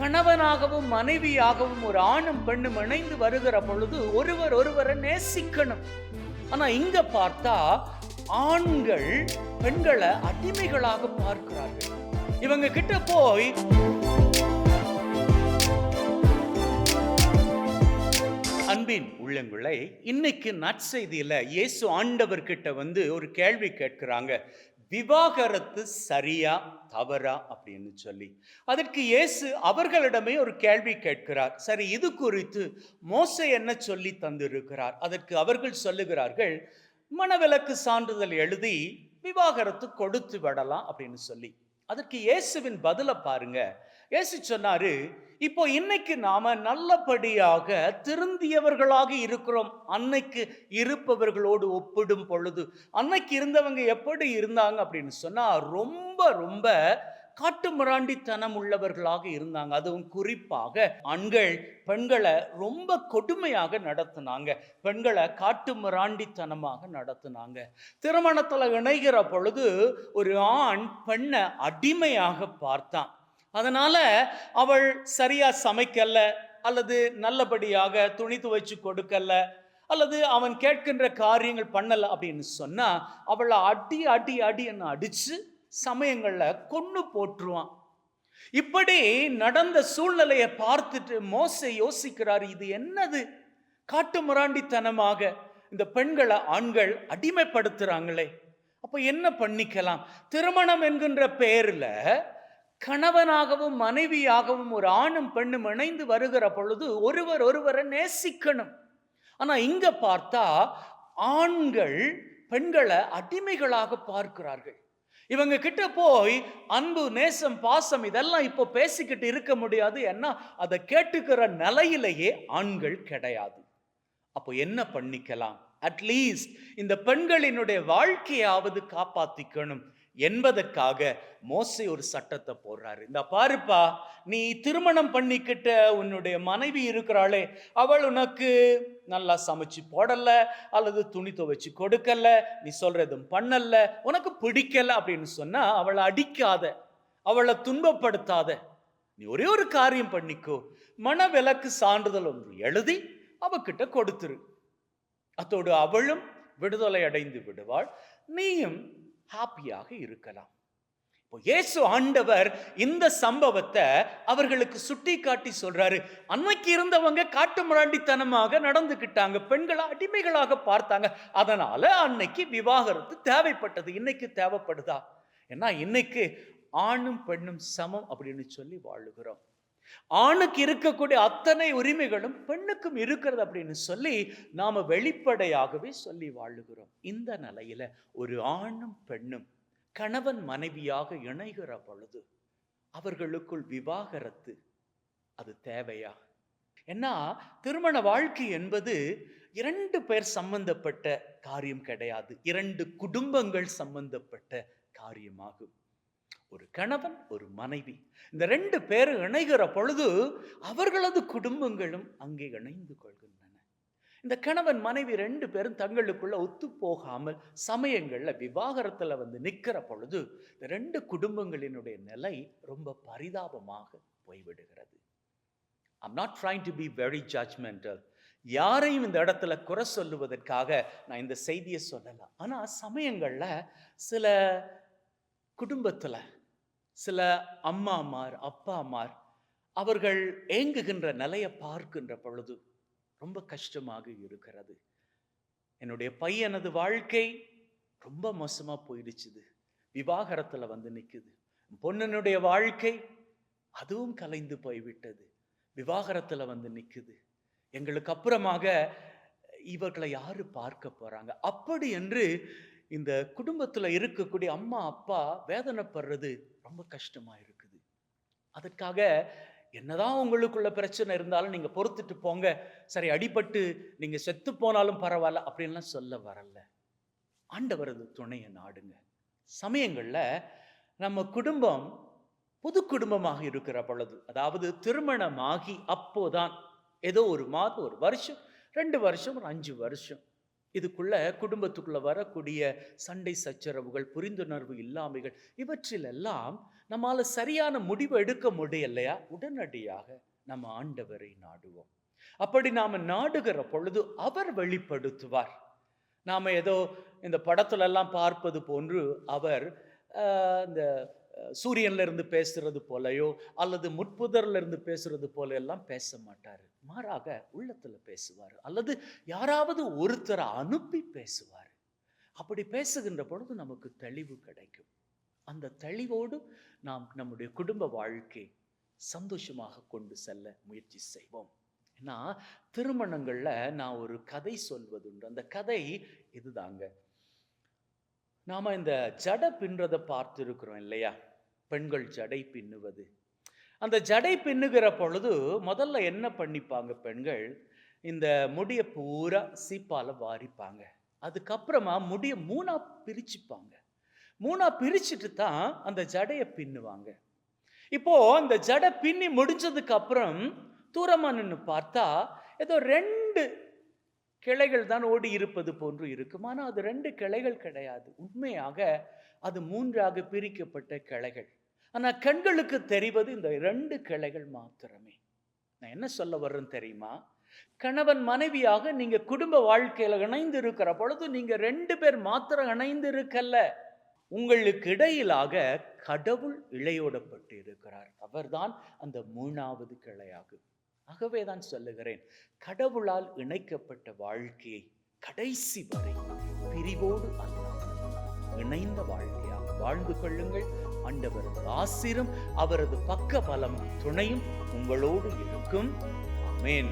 கணவனாகவும் மனைவியாகவும் ஒரு ஆணும் பெண்ணும் இணைந்து வருகிற பொழுது ஒருவர் ஒருவரை நேசிக்கணும். ஆனா இங்க பார்த்தா ஆண்கள் பெண்களை அடிமைகளாக பார்க்கிறார்கள். இவங்க கிட்ட போய் அன்பின் உள்ளங்களை இன்னைக்கு நற்செய்தியில இயேசு ஆண்டவர் கிட்ட வந்து ஒரு கேள்வி கேட்கிறாங்க. விவாகரத்து சரியா தவறா அப்படின்னு சொல்லி. அதற்கு இயேசு அவர்களிடமே ஒரு கேள்வி கேட்கிறார். சரி, இது குறித்து மோசே என்ன சொல்லி தந்திருக்கிறார்? அதற்கு அவர்கள் சொல்லுகிறார்கள், மணவிலக்கு சான்றிதழ் எழுதி விவாகரத்து கொடுத்து விடலாம் அப்படின்னு சொல்லி. அதற்கு இயேசுவின் பதில பாருங்க. இயேசு சொன்னாரு, இப்போ இன்னைக்கு நாம நல்லபடியாக திருந்தியவர்களாக இருக்கிறோம். அன்னைக்கு இருப்பவர்களோடு ஒப்பிடும் பொழுது அன்னைக்கு இருந்தவங்க எப்படி இருந்தாங்க அப்படின்னு சொன்னா ரொம்ப ரொம்ப காட்டு மிராண்டித்தனம் உள்ளவர்களாக இருந்தாங்க. அதுவும் குறிப்பாக ஆண்கள் பெண்களை ரொம்ப கொடுமையாக நடத்தினாங்க. பெண்களை காட்டு மிராண்டித்தனமாக நடத்தினாங்க. திருமணத்துல இணைகிற பொழுது ஒரு ஆண் பெண்ணை அடிமையாக பார்த்தான். அதனால அவள் சரியா சமைக்கல, அல்லது நல்லபடியாக துணி துவைச்சு கொடுக்கல, அல்லது அவன் கேட்கின்ற காரியங்கள் பண்ணல அப்படின்னு சொன்னா அவளை அடி அடி அடி என்ன அடிச்சு சமயங்கள்ல கொன்னு போட்டுருவான். இப்படி நடந்த சூழ்நிலையை பார்த்துட்டு மோசே யோசிக்கிறார், இது என்னது காட்டு மிராண்டித்தனமாக இந்த பெண்களை ஆண்கள் அடிமைப்படுத்துறாங்களே, அப்ப என்ன பண்ணிக்கலாம்? திருமணம் என்கின்ற பெயர்ல கணவனாகவும் மனைவியாகவும் ஒரு ஆணும் பெண்ணும் இணைந்து வருகிற பொழுது ஒருவர் ஒருவரை நேசிக்கணும். ஆனா இங்க பார்த்தா ஆண்கள் பெண்களை அடிமைகளாக பார்க்கிறார்கள். இவங்க கிட்ட போய் அன்பு, நேசம், பாசம் இதெல்லாம் இப்போ பேசிக்கிட்டு இருக்க முடியாது. ஏன்னா அதை கேட்டுக்கிற நிலையிலேயே ஆண்கள் கிடையாது. அப்போ என்ன பண்ணிக்கலாம்? அட்லீஸ்ட் இந்த பெண்களினுடைய வாழ்க்கையாவது காப்பாத்திக்கணும் என்பதற்காக மோசே ஒரு சட்டத்தை போடுறாரு. இந்த பாருப்பா, நீ திருமணம் பண்ணிக்கிட்ட உன்னுடைய மனைவி இருக்கிறாளே, அவள் உனக்கு நல்லா சமைச்சு போடல, அல்லது துணி துவைச்சு கொடுக்கல, நீ சொல்றதும் பண்ணல, உனக்கு பிடிக்கல அப்படின்னு சொன்னா அவளை அடிக்காத, அவளை துன்பப்படுத்தாத. நீ ஒரே ஒரு காரியம் பண்ணிக்கோ, மணவிலக்கு சான்றிதழ் ஒன்று எழுதி அவகிட்ட கொடுத்துரு. அதோடு அவளும் விடுதலை அடைந்து விடுவாள், நீயும் ஹாப்பியாக இருக்கலாம். இப்போ இயேசு ஆண்டவர் இந்த சம்பவத்தை அவர்களுக்கு சுட்டி காட்டி சொல்றாரு. அன்னைக்கு இருந்தவங்க காட்டு மிராண்டித்தனமாக நடந்துக்கிட்டாங்க, பெண்களை அடிமைகளாக பார்த்தாங்க. அதனால அன்னைக்கு விவாகரத்து தேவைப்பட்டது. இன்னைக்கு தேவைப்படுதா? ஏன்னா இன்னைக்கு ஆணும் பெண்ணும் சமம் அப்படின்னு சொல்லி வாழுகிறோம். ஆணுக்கு இருக்கக்கூடிய அத்தனை உரிமைகளும் பெண்ணுக்கும் இருக்கிறது அப்படின்னு சொல்லி நாம வெளிப்படையாகவே சொல்லி வாழுகிறோம். இந்த நிலையில ஒரு ஆணும் பெண்ணும் கணவன் மனைவியாக இணைகிற பொழுது அவர்களுக்குள் விவாகரத்து அது தேவையா? ஏன்னா திருமண வாழ்க்கை என்பது இரண்டு பேர் சம்பந்தப்பட்ட காரியம் கிடையாது, இரண்டு குடும்பங்கள் சம்பந்தப்பட்ட காரியமாகும். ஒரு கணவன் ஒரு மனைவி, இந்த ரெண்டு பேரும் இணைகிற பொழுது அவர்களது குடும்பங்களும் அங்கே இணைந்து கொள்கின்றன. இந்த கணவன் மனைவி ரெண்டு பேரும் தங்களுக்குள்ள ஒத்து போகாமல் சமயங்கள்ல விவாகரத்துல வந்து நிக்கிற பொழுது இந்த ரெண்டு குடும்பங்களினுடைய நிலை ரொம்ப பரிதாபமாக போய்விடுகிறது. I'm not trying to be very judgmental. யாரையும் இந்த இடத்துல குறை சொல்லுவதற்காக நான் இந்த செய்தியை சொல்லலாம். ஆனா சமயங்கள்ல சில குடும்பத்துல சில அம்மாமார் அப்பாமார் அவர்கள் ஏங்குகின்ற நிலையை பார்க்கின்ற பொழுது ரொம்ப கஷ்டமாக இருக்கிறது. என்னுடைய பையனது வாழ்க்கை ரொம்ப மோசமா போயிடுச்சுது, விவாகரத்துல வந்து நிக்குது. பொண்ணுனுடைய வாழ்க்கை அதுவும் கலைந்து போய்விட்டது, விவாகரத்துல வந்து நிக்குது. எங்களுக்கு அப்புறமாக இவர்களை யாரு பார்க்க போறாங்க? அப்படி என்று இந்த குடும்பத்துல இருக்கக்கூடிய அம்மா அப்பா வேதனைப்படுறது ரொம்ப கஷ்டமா இருக்குது. அதற்காக என்னதான் உங்களுக்குள்ள பிரச்சனை இருந்தாலும் நீங்க பொறுத்துட்டு போங்க, சரி அடிபட்டு நீங்க செத்து போனாலும் பரவாயில்ல அப்படின்லாம் சொல்ல வரல. ஆண்டவரது துணையை நாடுங்க. சமயங்கள்ல நம்ம குடும்பம் புது குடும்பமாக இருக்கிற பொழுது, அதாவது திருமணமாகி அப்போதான் ஏதோ ஒரு மாதம், ஒரு வருஷம், 2 வருஷம், ஒரு 5 வருஷம் இதுக்குள்ள குடும்பத்துக்குள்ள வரக்கூடிய சண்டை சச்சரவுகள், புரிந்துணர்வு இல்லாமைகள், இவற்றிலெல்லாம் நம்மால சரியான முடிவு எடுக்க முடியலையா? உடனடியாக நம்ம ஆண்டவரை நாடுவோம். அப்படி நாம நாடுகிற பொழுது அவர் வெளிப்படுத்துவார். நாம ஏதோ இந்த படத்துல எல்லாம் பார்ப்பது போன்று அவர் இந்த சூரியன்ல இருந்து பேசுறது போலயோ அல்லது முட்புதர்ல இருந்து பேசுறது போல எல்லாம் பேச மாட்டாரு. மாறாக உள்ளத்துல பேசுவார், அல்லது யாராவது ஒருத்தரை அனுப்பி பேசுவார். அப்படி பேசுகின்ற பொழுது நமக்கு தெளிவு கிடைக்கும். அந்த தெளிவோடு நாம் நம்முடைய குடும்ப வாழ்க்கை சந்தோஷமாக கொண்டு செல்ல முயற்சி செய்வோம். ஏன்னா திருமணங்கள்ல நான் ஒரு கதை சொல்வதுண்டு. அந்த கதை இதுதாங்க. நாம இந்த ஜடை பின்றதை பார்த்திருக்கிறோம் இல்லையா? பெண்கள் ஜடை பின்னுவது. அந்த ஜடை பின்னுகிற பொழுது முதல்ல என்ன பண்ணிப்பாங்க பெண்கள்? இந்த முடிய பூரா சீப்பால வாரிப்பாங்க. அதுக்கப்புறமா முடிய மூணா பிரிச்சுப்பாங்க. மூணா பிரிச்சுட்டு தான் அந்த ஜடையை பின்னுவாங்க. இப்போ அந்த ஜடை பின்னி முடிஞ்சதுக்கு அப்புறம் தூரமா நின்று பார்த்தா ஏதோ 2 கிளைகள் தான் ஓடி இருப்பது போன்று இருக்கும். ஆனால் அது 2 கிளைகள் கிடையாது. உண்மையாக அது 3ஆக பிரிக்கப்பட்ட கிளைகள். ஆனால் கண்களுக்கு தெரிவது இந்த 2 கிளைகள் மாத்திரமே. நான் என்ன சொல்ல வர்றேன்னு தெரியுமா? கணவன் மனைவியாக நீங்க குடும்ப வாழ்க்கையில இணைந்து இருக்கிற பொழுது நீங்க 2 பேர் மாத்திரம் இணைந்து இருக்கல்ல, உங்களுக்கு இடையிலாக கடவுள் இழையோடப்பட்டு இருக்கிறார். அவர்தான் அந்த 3வது கிளையாகும். ஆகவே தான் சொல்லுகிறேன், கடவுளால் இணைக்கப்பட்ட வாழ்க்கையை கடைசி வரை பிரிவோடு அல்லாமல் இணைந்த வாழ்க்கையாக வாழ்ந்து கொள்ளுங்கள். ஆண்டவரது ஆசீரும் அவரது பக்க பலமும் துணையும் உங்களோடு இருக்கும். ஆமென்.